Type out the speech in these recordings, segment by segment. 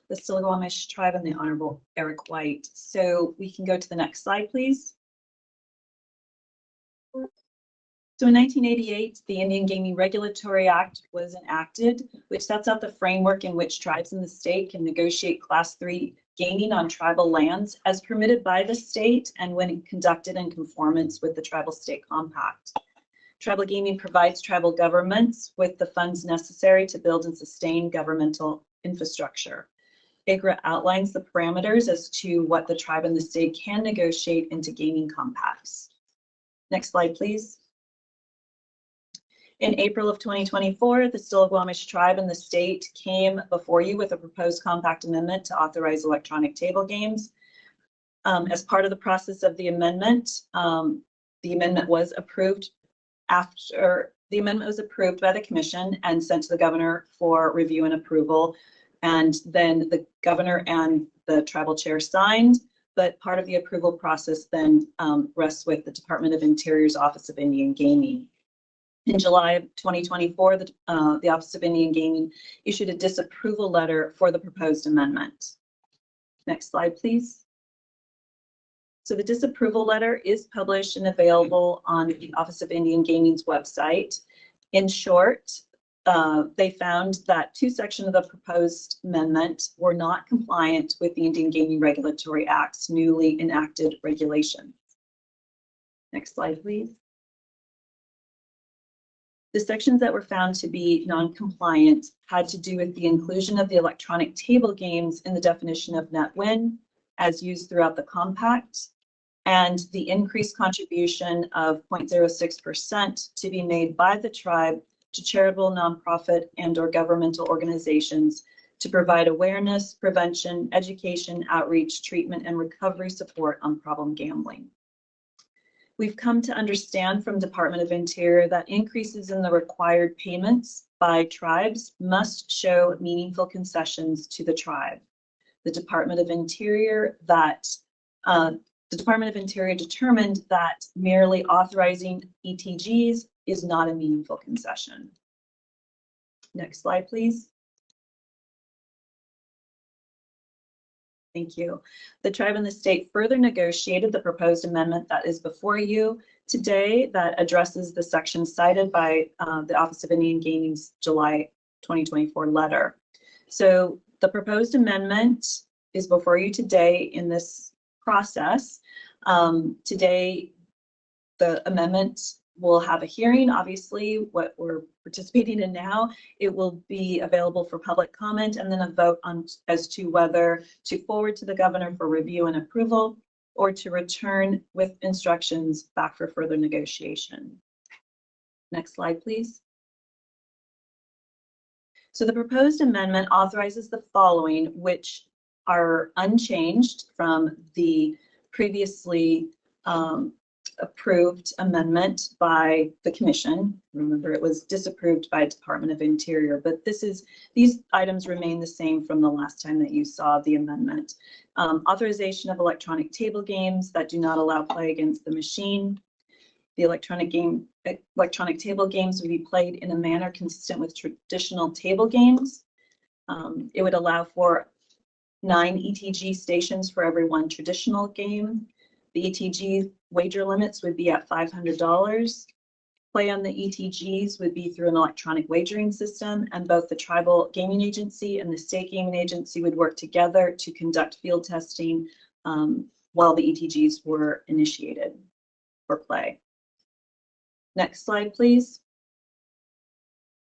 the Stillaguamish tribe, and the Honorable Eric White. So we can go to the next slide, please. So in 1988, the Indian Gaming Regulatory Act was enacted, which sets out the framework in which tribes in the state can negotiate Class 3 gaming on tribal lands as permitted by the state and when conducted in conformance with the Tribal State Compact. Tribal gaming provides tribal governments with the funds necessary to build and sustain governmental infrastructure. IGRA outlines the parameters as to what the tribe and the state can negotiate into gaming compacts. Next slide, please. In April of 2024, the Stillaguamish tribe and the state came before you with a proposed compact amendment to authorize electronic table games. As part of the process of the amendment was approved by the commission and sent to the governor for review and approval. And then the governor and the tribal chair signed, but part of the approval process then rests with the Department of Interior's Office of Indian Gaming. In July of 2024, the Office of Indian Gaming issued a disapproval letter for the proposed amendment. Next slide, please. So the disapproval letter is published and available on the Office of Indian Gaming's website. In short, they found that two sections of the proposed amendment were not compliant with the Indian Gaming Regulatory Act's newly enacted regulations. Next slide, please. The sections that were found to be non-compliant had to do with the inclusion of the electronic table games in the definition of net win as used throughout the compact, and the increased contribution of 0.06% to be made by the tribe to charitable, nonprofit, and/or governmental organizations to provide awareness, prevention, education, outreach, treatment, and recovery support on problem gambling. We've come to understand from Department of Interior that increases in the required payments by tribes must show meaningful concessions to the tribe. The Department of Interior determined that merely authorizing ETGs is not a meaningful concession. Next slide, please. Thank you. The tribe and the state further negotiated the proposed amendment that is before you today that addresses the section cited by the Office of Indian Gaming's July 2024 letter. So the proposed amendment is before you today in this process. Today, the amendment will have a hearing. Obviously, what we're participating in now, it will be available for public comment and then a vote on as to whether to forward to the governor for review and approval or to return with instructions back for further negotiation. Next slide, please. So the proposed amendment authorizes the following, which are unchanged from the previously approved amendment by the commission. Remember, it was disapproved by Department of Interior, but these items remain the same from the last time that you saw the amendment. Authorization of electronic table games that do not allow play against the machine. The electronic table games would be played in a manner consistent with traditional table games. It would allow for 9 ETG stations for every 1 traditional game. The ETG wager limits would be at $500. Play on the ETGs would be through an electronic wagering system, and both the Tribal Gaming Agency and the State Gaming Agency would work together to conduct field testing while the ETGs were initiated for play. Next slide, please.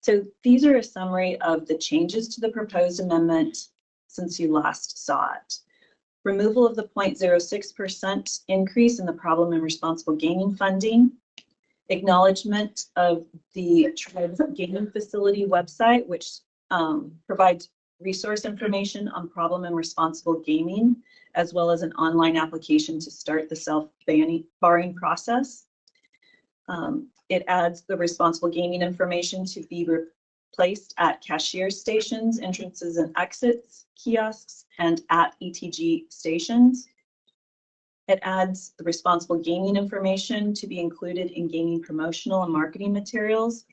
So these are a summary of the changes to the proposed amendment since you last saw it. Removal of the 0.06% increase in the problem and responsible gaming funding, acknowledgement of the tribe's gaming facility website, which provides resource information on problem and responsible gaming, as well as an online application to start the self-barring process. It adds the responsible gaming information to be placed at cashier stations, entrances and exits, kiosks, and at ETG stations. It adds the responsible gaming information to be included in gaming promotional and marketing materials.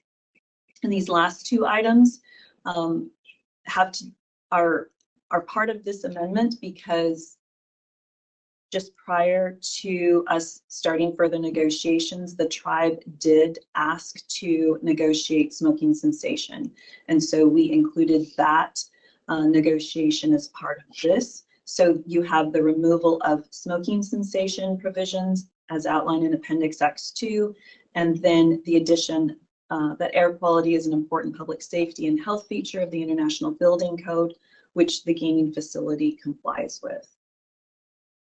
And these last two items are are part of this amendment because just prior to us starting further negotiations, the tribe did ask to negotiate smoking cessation. And so we included that negotiation as part of this. So you have the removal of smoking cessation provisions as outlined in Appendix X2, and then the addition that air quality is an important public safety and health feature of the International Building Code, which the gaming facility complies with.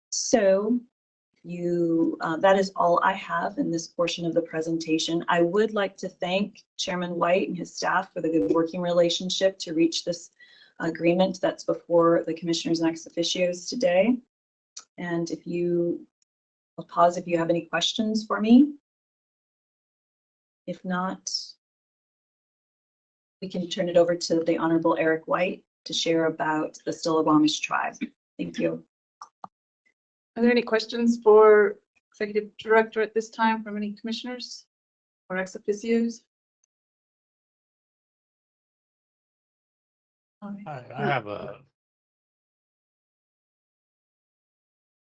So that is all I have in this portion of the presentation. I would like to thank Chairman White and his staff for the good working relationship to reach this agreement that's before the commissioners and ex officios today. And I'll pause if you have any questions for me. If not, we can turn it over to the Honorable Eric White to share about the Stillaguamish tribe. Thank you. Are there any questions for Executive Director at this time from any commissioners or ex officios? I have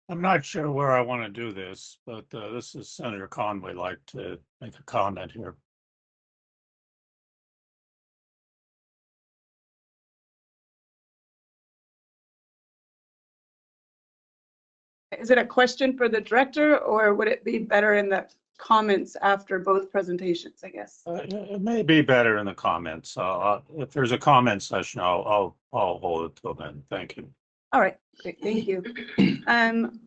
I'm not sure where I want to do this, but this is Senator Conway like to make a comment here. Is it a question for the director, or would it be better in the comments after both presentations, I guess? It may be better in the comments. If there's a comment session, I'll hold it till then. Thank you. All right, great, thank you.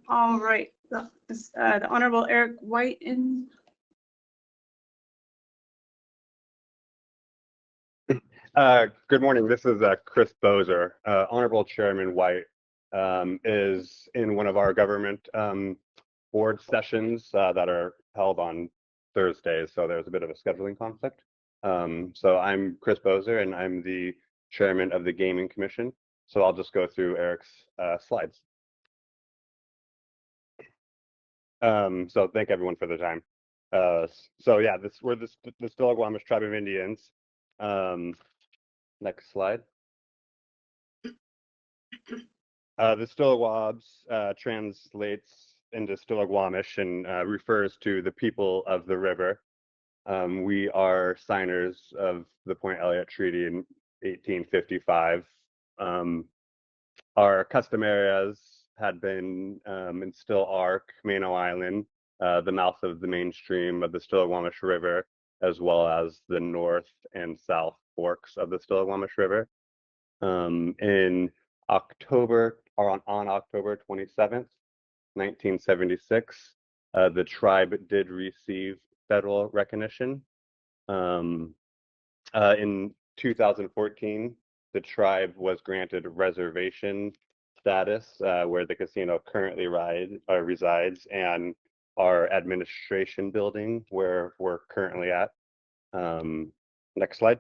All right, the Honorable Eric White in. Good morning. This is Chris Bozer. Honorable Chairman White is in one of our government board sessions that are held on Thursdays, so there's a bit of a scheduling conflict. So I'm Chris Bozer, and I'm the chairman of the Gaming Commission. So I'll just go through Eric's slides. So thank everyone for the time. So yeah, we're the Stillaguamish Tribe of Indians. Next slide. The Stillaguabs translates into Stillaguamish and refers to the people of the river. We are signers of the Point Elliott Treaty in 1855. Our custom areas had been and still are Camino Island, the mouth of the mainstream of the Stillaguamish River, as well as the north and south forks of the Stillaguamish River. In October, or on October 27th, 1976, the tribe did receive federal recognition. In 2014, the tribe was granted reservation status, where the casino currently resides, and our administration building, where we're currently at. Next slide.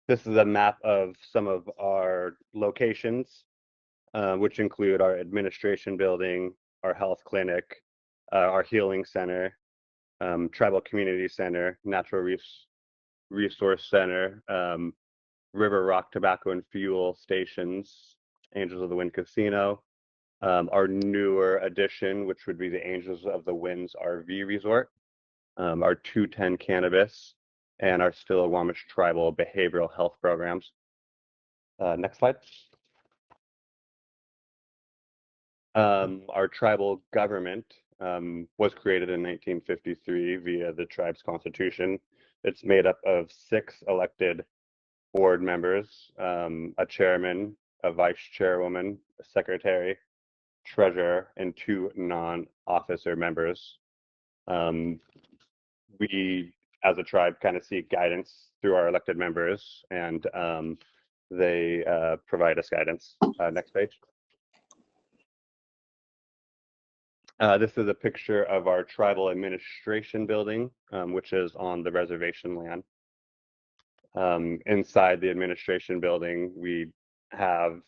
This is a map of some of our locations, which include our administration building, our health clinic, our healing center, tribal community center, natural resource center, River Rock Tobacco and Fuel stations, Angels of the Wind Casino, our newer addition, which would be the Angels of the Winds RV Resort, our 210 Cannabis, and our Stillaguamish Tribal Behavioral Health Programs. Next slide. Our tribal government was created in 1953 via the tribe's constitution. It's made up of 6 elected board members, a chairman, a vice chairwoman, a secretary, treasurer, and 2 non-officer members. We, as a tribe, kind of seek guidance through our elected members, and they provide us guidance. Next page. This is a picture of our tribal administration building, which is on the reservation land. Inside the administration building, we have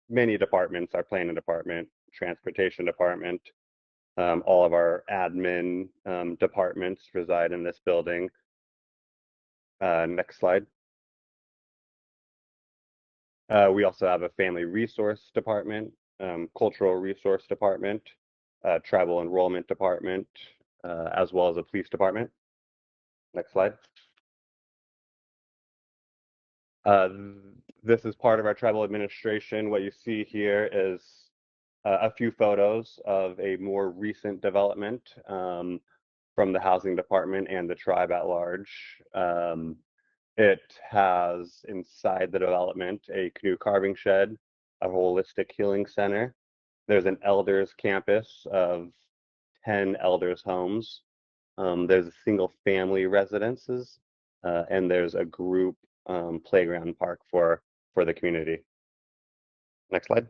many departments: our planning department, transportation department. All of our admin departments reside in this building. Next slide. We also have a family resource department, cultural resource department, tribal enrollment department, as well as a police department. Next slide. This is part of our tribal administration. What you see here is a few photos of a more recent development from the housing department and the tribe at large. It has inside the development a canoe carving shed, a holistic healing center. There's an elders campus of 10 elders homes. There's a single family residences, and there's a group playground park for the community. Next slide.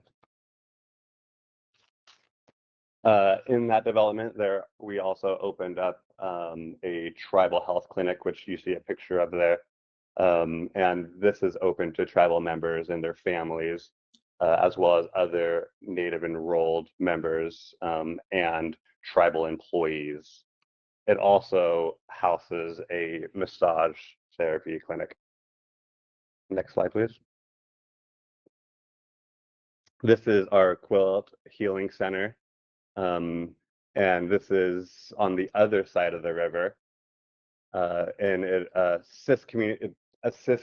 In that development, we also opened up a tribal health clinic, which you see a picture of there. And this is open to tribal members and their families, as well as other Native enrolled members and tribal employees. It also houses a massage therapy clinic. Next slide, please. This is our Quilt Healing Center. And this is on the other side of the river. And it assists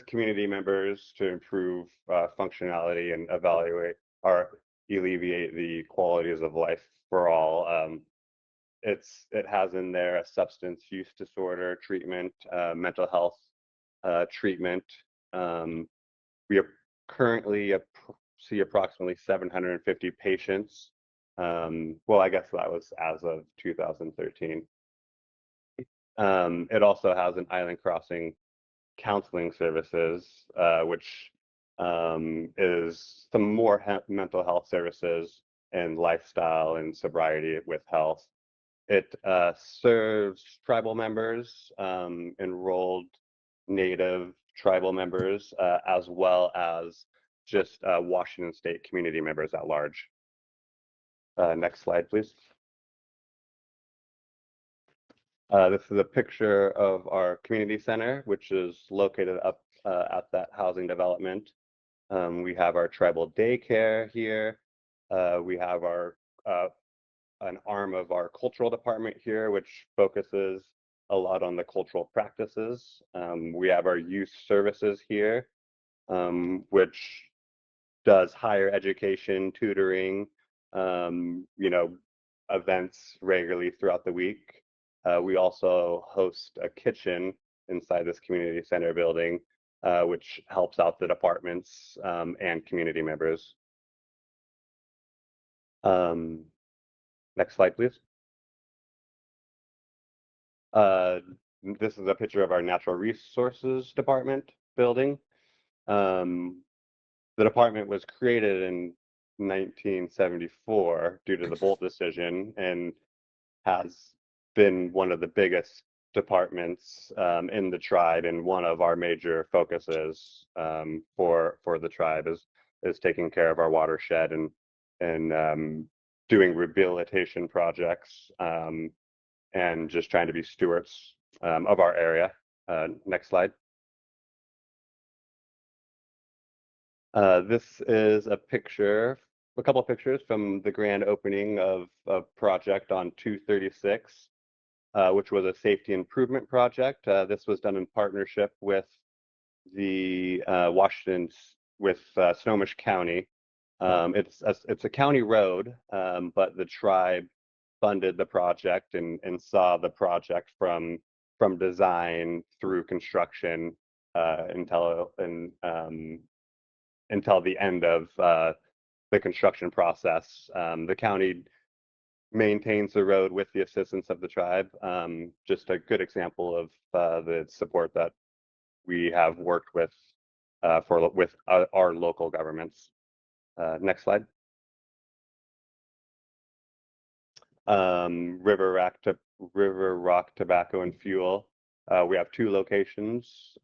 community members to improve functionality and evaluate or alleviate the qualities of life for all. It has in there a substance use disorder treatment, mental health treatment. We currently see approximately 750 patients. Well, I guess that was as of 2013. It also has an island crossing counseling services, which is some more mental health services and lifestyle and sobriety with health. It serves tribal members, enrolled Native tribal members, as well as just Washington State community members at large. Next slide, please. This is a picture of our community center, which is located up at that housing development. We have our tribal daycare here. We have an arm of our cultural department here, which focuses a lot on the cultural practices. We have our youth services here, which does higher education, tutoring, events regularly throughout the week. We also host a kitchen inside this community center building, which helps out the departments and community members. Next slide, please. This is a picture of our natural resources department building. The department was created in 1974 due to the Bolt decision and has been one of the biggest departments in the tribe, and one of our major focuses for the tribe is taking care of our watershed and doing rehabilitation projects and just trying to be stewards of our area. Next slide. This is a couple of pictures from the grand opening of a project on 236, which was a safety improvement project. This was done in partnership with the Snohomish County. It's a county road, but the tribe funded the project and saw the project from design through construction until the end of the construction process. The county maintains the road with the assistance of the tribe. Just a good example of the support that we have worked with our local governments. Next slide. River Rock Tobacco and Fuel. We have two locations.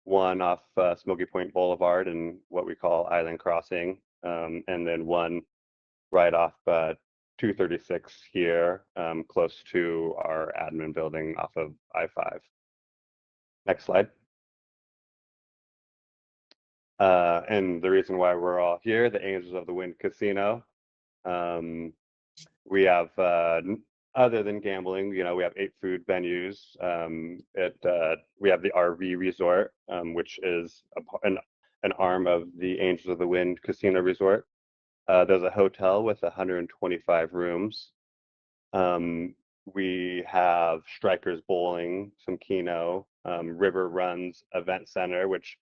One off Smoky Point Boulevard and what we call Island Crossing, and then one right off 236 here, close to our admin building off of I-5. Next slide. And the reason why we're all here, the Angels of the Wind Casino. We have, other than gambling, you know, we have 8 food venues. We have the RV Resort, which is an arm of the Angels of the Wind Casino Resort. There's a hotel with 125 rooms. We have Strikers Bowling, some Keno, River Runs Event Center, which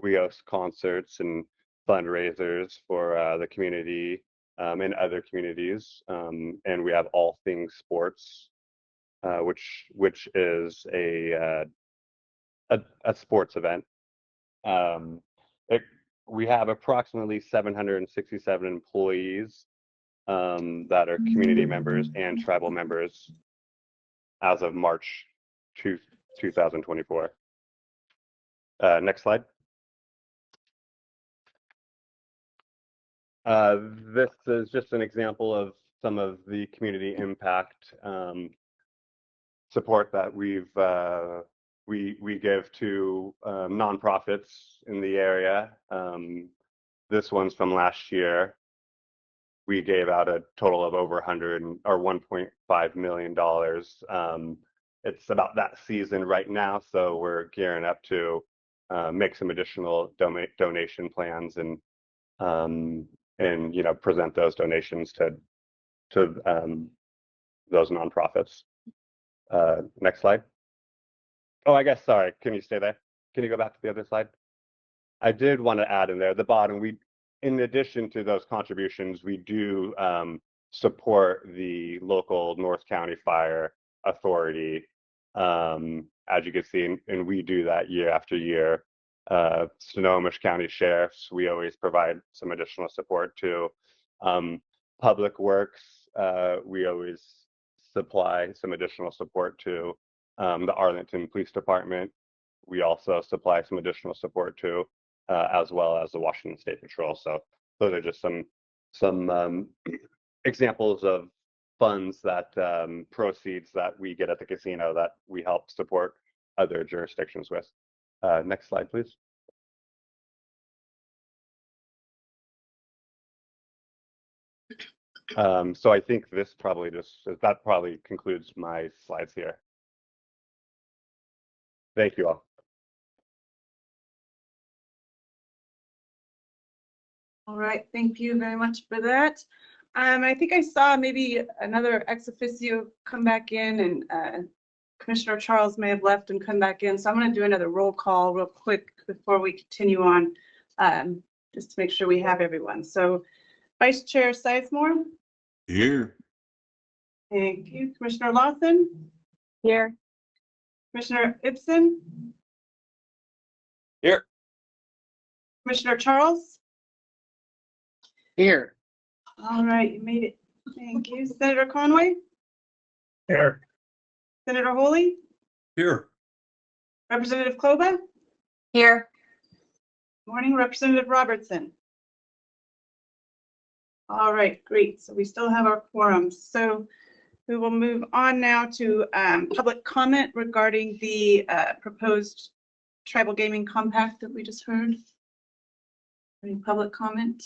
we host concerts and fundraisers for the community and other communities. And we have All Things Sports, which is a sports event. We have approximately 767 employees that are community members and tribal members as of March 2024. Next slide. This is just an example of some of the community impact support that we give to nonprofits in the area. This one's from last year. We gave out a total of over $1.5 million. It's about that season right now, so we're gearing up to make some additional donation plans and you know, present those donations to those nonprofits. Next slide. Oh, I guess, sorry, can you stay there? Can you go back to the other slide? I did want to add in there, the bottom, in addition to those contributions, we do support the local North County Fire Authority, as you can see, and we do that year after year. Stillaguamish County Sheriffs, we always provide some additional support to. Public Works, we always supply some additional support to. The Arlington Police Department, we also supply some additional support to, as well as the Washington State Patrol. So those are just some examples of funds that proceeds that we get at the casino that we help support other jurisdictions with. Next slide, please. So I think this that probably concludes my slides here. Thank you all. All right, thank you very much for that. I think I saw maybe another ex officio come back in, and Commissioner Charles may have left and come back in. So I'm going to do another roll call real quick before we continue on, just to make sure we have everyone. So Vice Chair Sizemore. Here. Thank you. Commissioner Lawson. Here. Commissioner Ibsen. Here. Commissioner Charles. Here. All right, you made it. Thank you. Senator Conway. Here. Senator Holy. Here. Representative Kloba. Here. Morning, Representative Robertson. All right, great. So we still have our quorum. So we will move on now to public comment regarding the proposed tribal gaming compact that we just heard. Any public comment?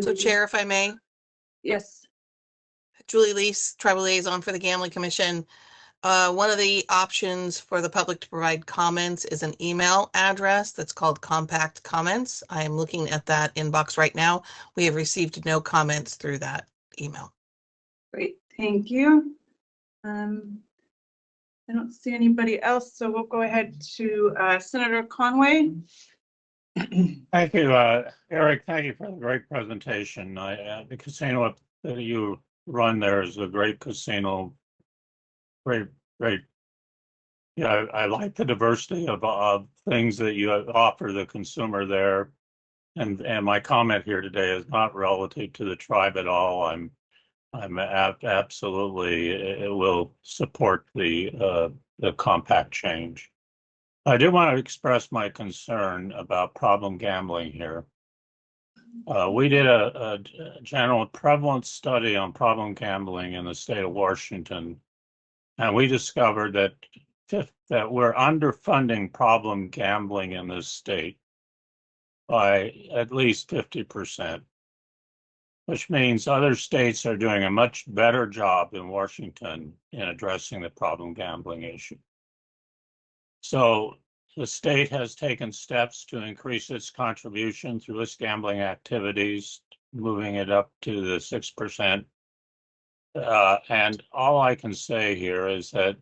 So Chair, if I may, Yes. Julie Lease, Tribal Liaison for the Gambling Commission. One of the options for the public to provide comments is an email address that's called Compact Comments. I am looking at that inbox right now. We have received no comments through that email. Great, thank you. I don't see anybody else, so we'll go ahead to Senator Conway. Thank you, Eric. Thank you for the great presentation. The casino that you run there is a great casino. Great. Yeah, I like the diversity of things that you offer the consumer there. And my comment here today is not relative to the tribe at all. I'm absolutely, it will support the compact change. I do want to express my concern about problem gambling here. We did a general prevalence study on problem gambling in the state of Washington, and we discovered that that we're underfunding problem gambling in this state by at least 50%, which means other states are doing a much better job than Washington in addressing the problem gambling issue. So the state has taken steps to increase its contribution through its gambling activities, moving it up to the 6%. And all I can say here is that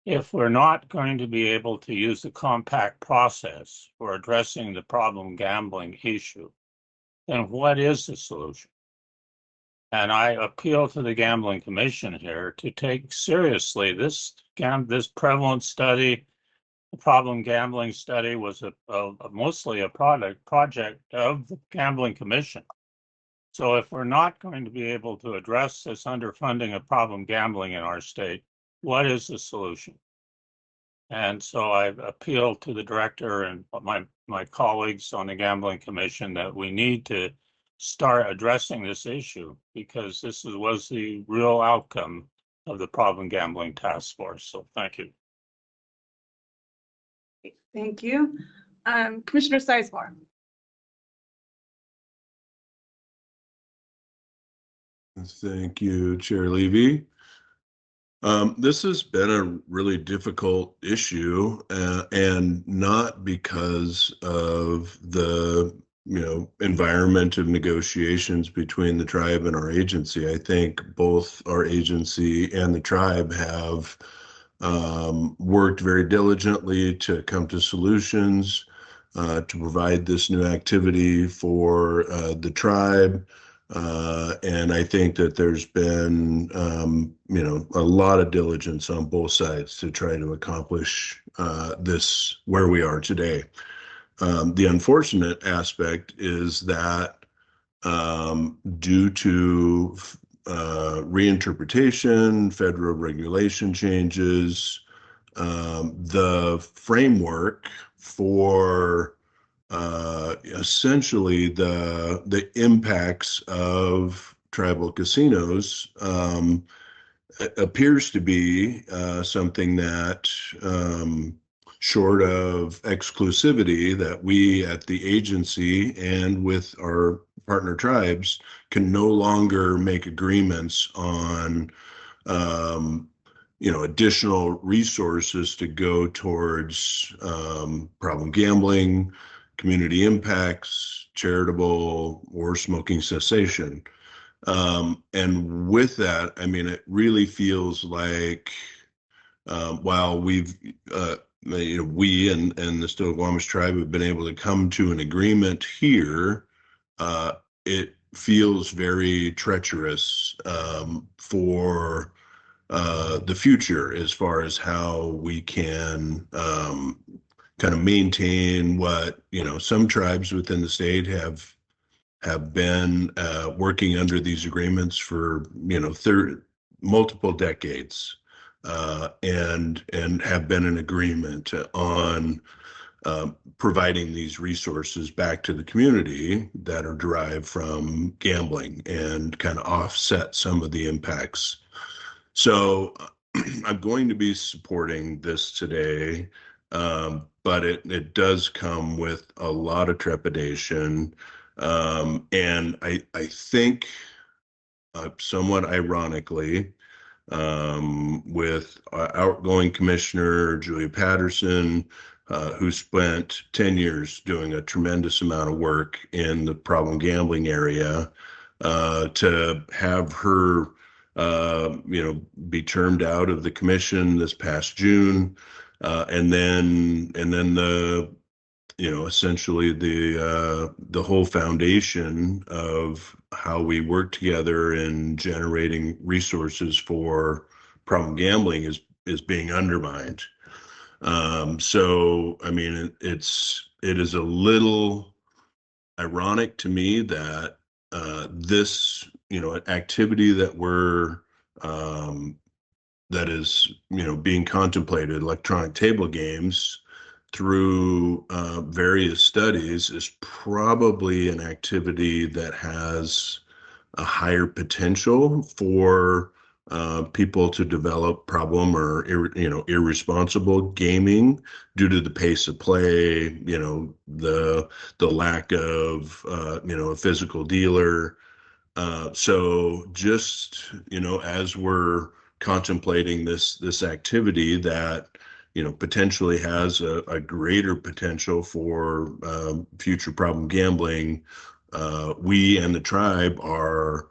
if we're not going to be able to use the compact process for addressing the problem gambling issue, then what is the solution? And I appeal to the Gambling Commission here to take seriously this prevalent study. The problem gambling study was mostly a project of the Gambling Commission. So if we're not going to be able to address this underfunding of problem gambling in our state, what is the solution? And so I appeal to the director and my colleagues on the Gambling Commission that we need to start addressing this issue, because this was the real outcome of the problem gambling task force. So thank you. Thank you. Commissioner Sizemore. Thank you, Chair Levy. This has been a really difficult issue, and not because of the environment of negotiations between the tribe and our agency. I think both our agency and the tribe have worked very diligently to come to solutions to provide this new activity for the tribe. And I think that there's been, a lot of diligence on both sides to try to accomplish this where we are today. The unfortunate aspect is that due to reinterpretation, federal regulation changes, the framework for essentially the impacts of tribal casinos appears to be something that, short of exclusivity, that we at the agency and with our partner tribes can no longer make agreements on additional resources to go towards problem gambling, community impacts, charitable, or smoking cessation. And with that, it really feels like while we and the Stillaguamish tribe have been able to come to an agreement here, it feels very treacherous for the future as far as how we can kind of maintain what some tribes within the state have been working under these agreements for multiple decades, and have been in agreement on providing these resources back to the community that are derived from gambling and kind of offset some of the impacts. So I'm going to be supporting this today, but it does come with a lot of trepidation. And I think somewhat ironically, with outgoing Commissioner Julia Patterson, who spent 10 years doing a tremendous amount of work in the problem gambling area, to have her be termed out of the commission this past June, and then the essentially the whole foundation of how we work together in generating resources for problem gambling is being undermined. So it is a little ironic to me that this activity that that is being contemplated, electronic table games, through various studies, is probably an activity that has a higher potential for people to develop problem or irresponsible gaming due to the pace of play, the lack of a physical dealer. So just, as we're contemplating this activity that, potentially has a greater potential for future problem gambling, we and the tribe are,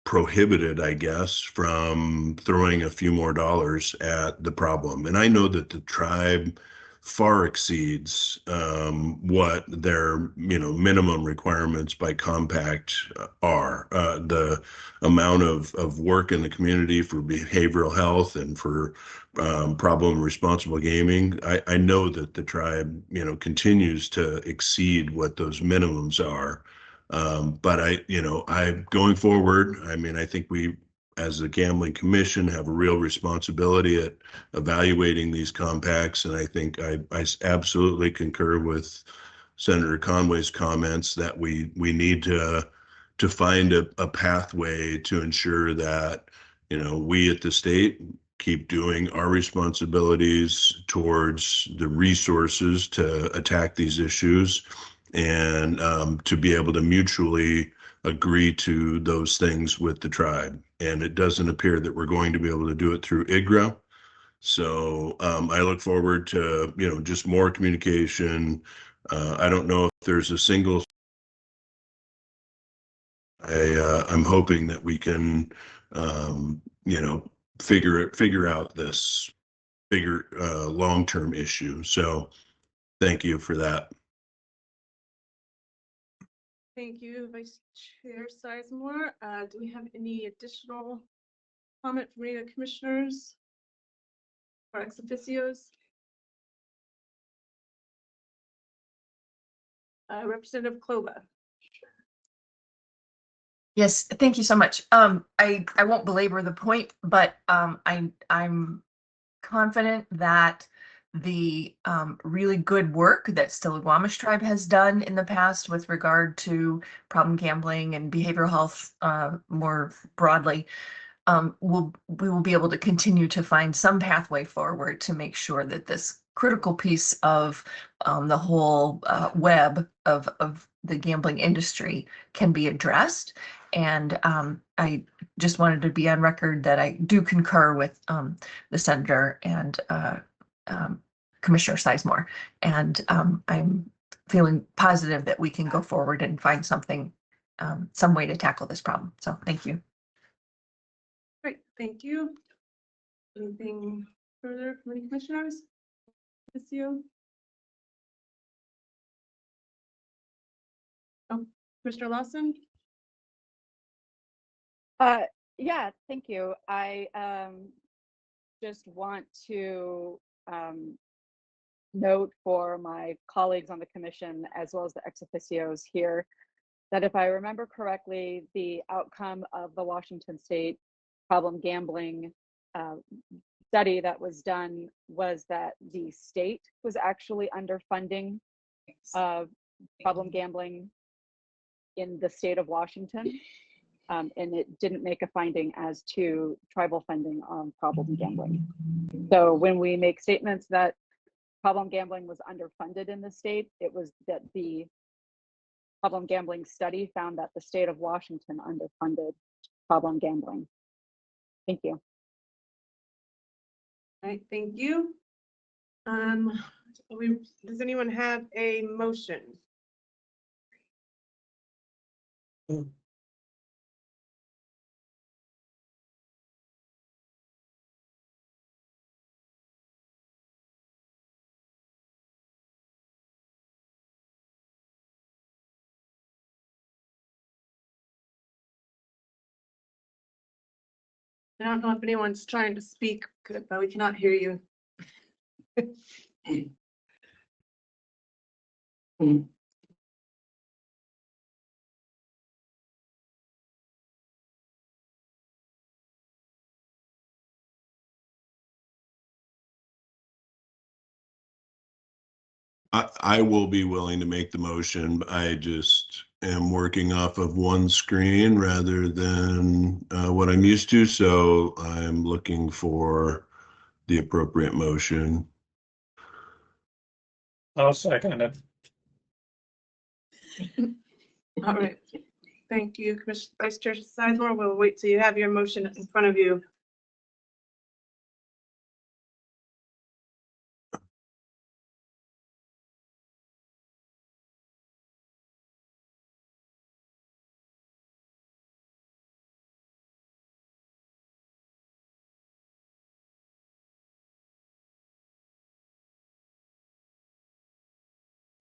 prohibited, I guess, from throwing a few more dollars at the problem. And I know that the tribe far exceeds what their minimum requirements by compact are. The amount of work in the community for behavioral health and for problem responsible gaming, I know that the tribe continues to exceed what those minimums are. But I going forward, I mean, I think we, as a gambling commission, have a real responsibility at evaluating these compacts. And I think I absolutely concur with Senator Conway's comments that we need to find a pathway to ensure that, we at the state keep doing our responsibilities towards the resources to attack these issues, and to be able to mutually agree to those things with the tribe. And it doesn't appear that we're going to be able to do it through IGRA. So I look forward to, just more communication. I don't know if there's a single. I'm hoping that we can, figure out this bigger long-term issue. So thank you for that. Thank you, Vice Chair Sizemore. Do we have any additional comment from any of the commissioners or ex officios? Representative Klova. Yes, thank you so much. I won't belabor the point, but I'm confident that the really good work that Stillaguamish tribe has done in the past with regard to problem gambling and behavioral health more broadly, we will be able to continue to find some pathway forward to make sure that this critical piece of the whole web of the gambling industry can be addressed. And I just wanted to be on record that I do concur with the senator and Commissioner Sizemore. And I'm feeling positive that we can go forward and find something, some way to tackle this problem. So thank you. Great, thank you. Anything further from any commissioners? Oh, Commissioner Lawson? Yeah, thank you. I just want to note for my colleagues on the commission, as well as the ex officios here, that if I remember correctly, the outcome of the Washington State problem gambling study that was done was that the state was actually underfunding problem gambling in the state of Washington. And it didn't make a finding as to tribal funding on problem gambling. So when we make statements that problem gambling was underfunded in the state, it was that the problem gambling study found that the state of Washington underfunded problem gambling. Thank you. All right, thank you. Does anyone have a motion? I don't know if anyone's trying to speak, but we cannot hear you. I will be willing to make the motion. I just am working off of one screen rather than what I'm used to. So I'm looking for the appropriate motion. I'll second it. All right. Thank you, Commissioner Vice Chair Sizemore. We'll wait till you have your motion in front of you.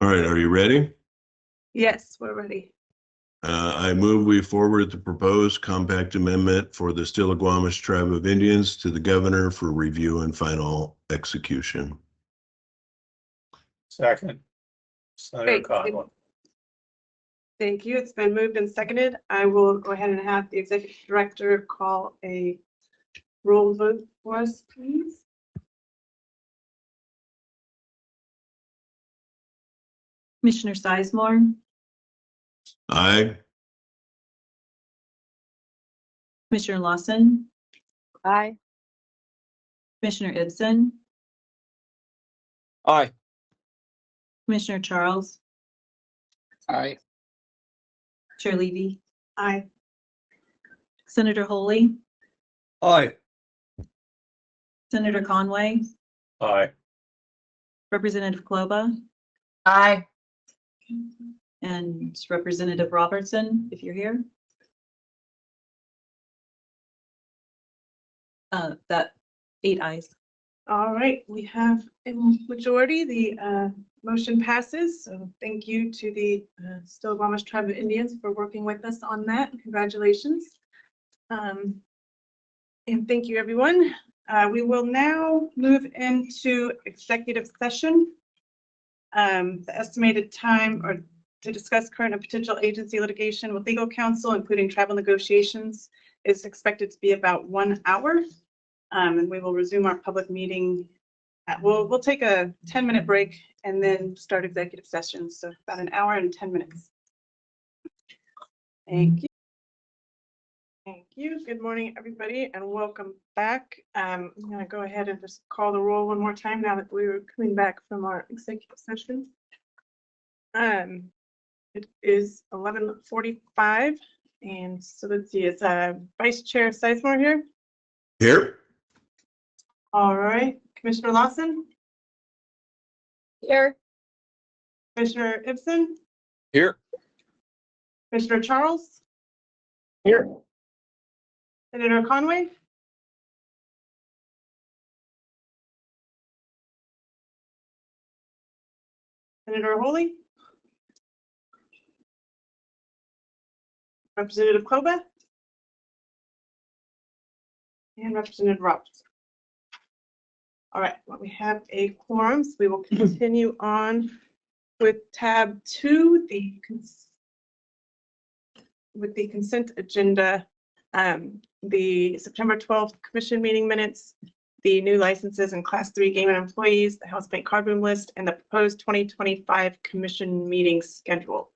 All right, are you ready? Yes, we're ready. I move we forward the proposed compact amendment for the Stillaguamish Tribe of Indians to the governor for review and final execution. Second. Senator Great. Conlon. Thank you. It's been moved and seconded. I will go ahead and have the executive director call a roll vote for us, please. Commissioner Sizemore, Aye. Commissioner Lawson, Aye. Commissioner Ibsen, Aye. Commissioner Charles, Aye. Chair Levy, Aye. Senator Holy, Aye. Senator Conway, Aye. Representative Kloba, Aye. and Representative Robertson, if you're here. That 8 ayes. All right, we have a majority. The motion passes. So thank you to the Stillaguamish Tribe of Indians for working with us on that. Congratulations. And thank you, everyone. We will now move into executive session. The estimated time or to discuss current and potential agency litigation with legal counsel, including travel negotiations, is expected to be about 1 hour. And we will resume our public meeting. We'll take a 10-minute break and then start executive session. So about 1 hour and 10 minutes. Thank you. Thank you. Good morning, everybody, and welcome back. I'm going to go ahead and just call the roll one more time now that we're coming back from our executive session. It is 11:45, and so let's see, it's Vice Chair Sizemore here. Here. All right, Commissioner Lawson, Here. Commissioner Ibsen, Here. Commissioner Charles, Here. Senator Conway, Senator Holy, Representative Kloba, and Representative Roberts. All right, well, we have a quorum, so we will continue on with tab 2, with the consent agenda, the September 12th commission meeting minutes, the new licenses and class 3 gaming employees, the House Bank card room list, and the proposed 2025 commission meeting schedule.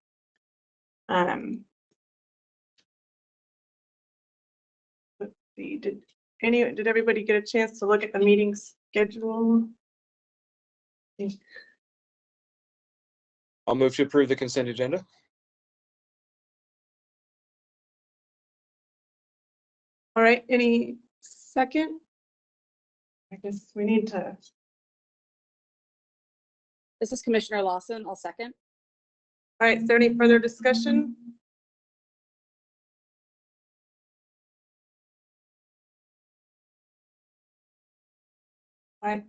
Let's see, did everybody get a chance to look at the meeting schedule? I'll move to approve the consent agenda. All right, any second? I guess we need to. This is Commissioner Lawson. I'll second. All right, is there any further discussion? All right.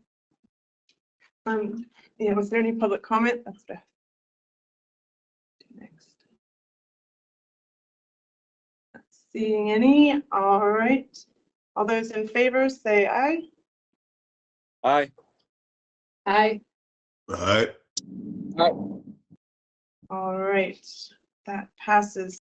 Yeah, was there any public comment? That's the next. Not seeing any. All right. All those in favor say aye. Aye. Aye. Aye. Aye. All right, that passes.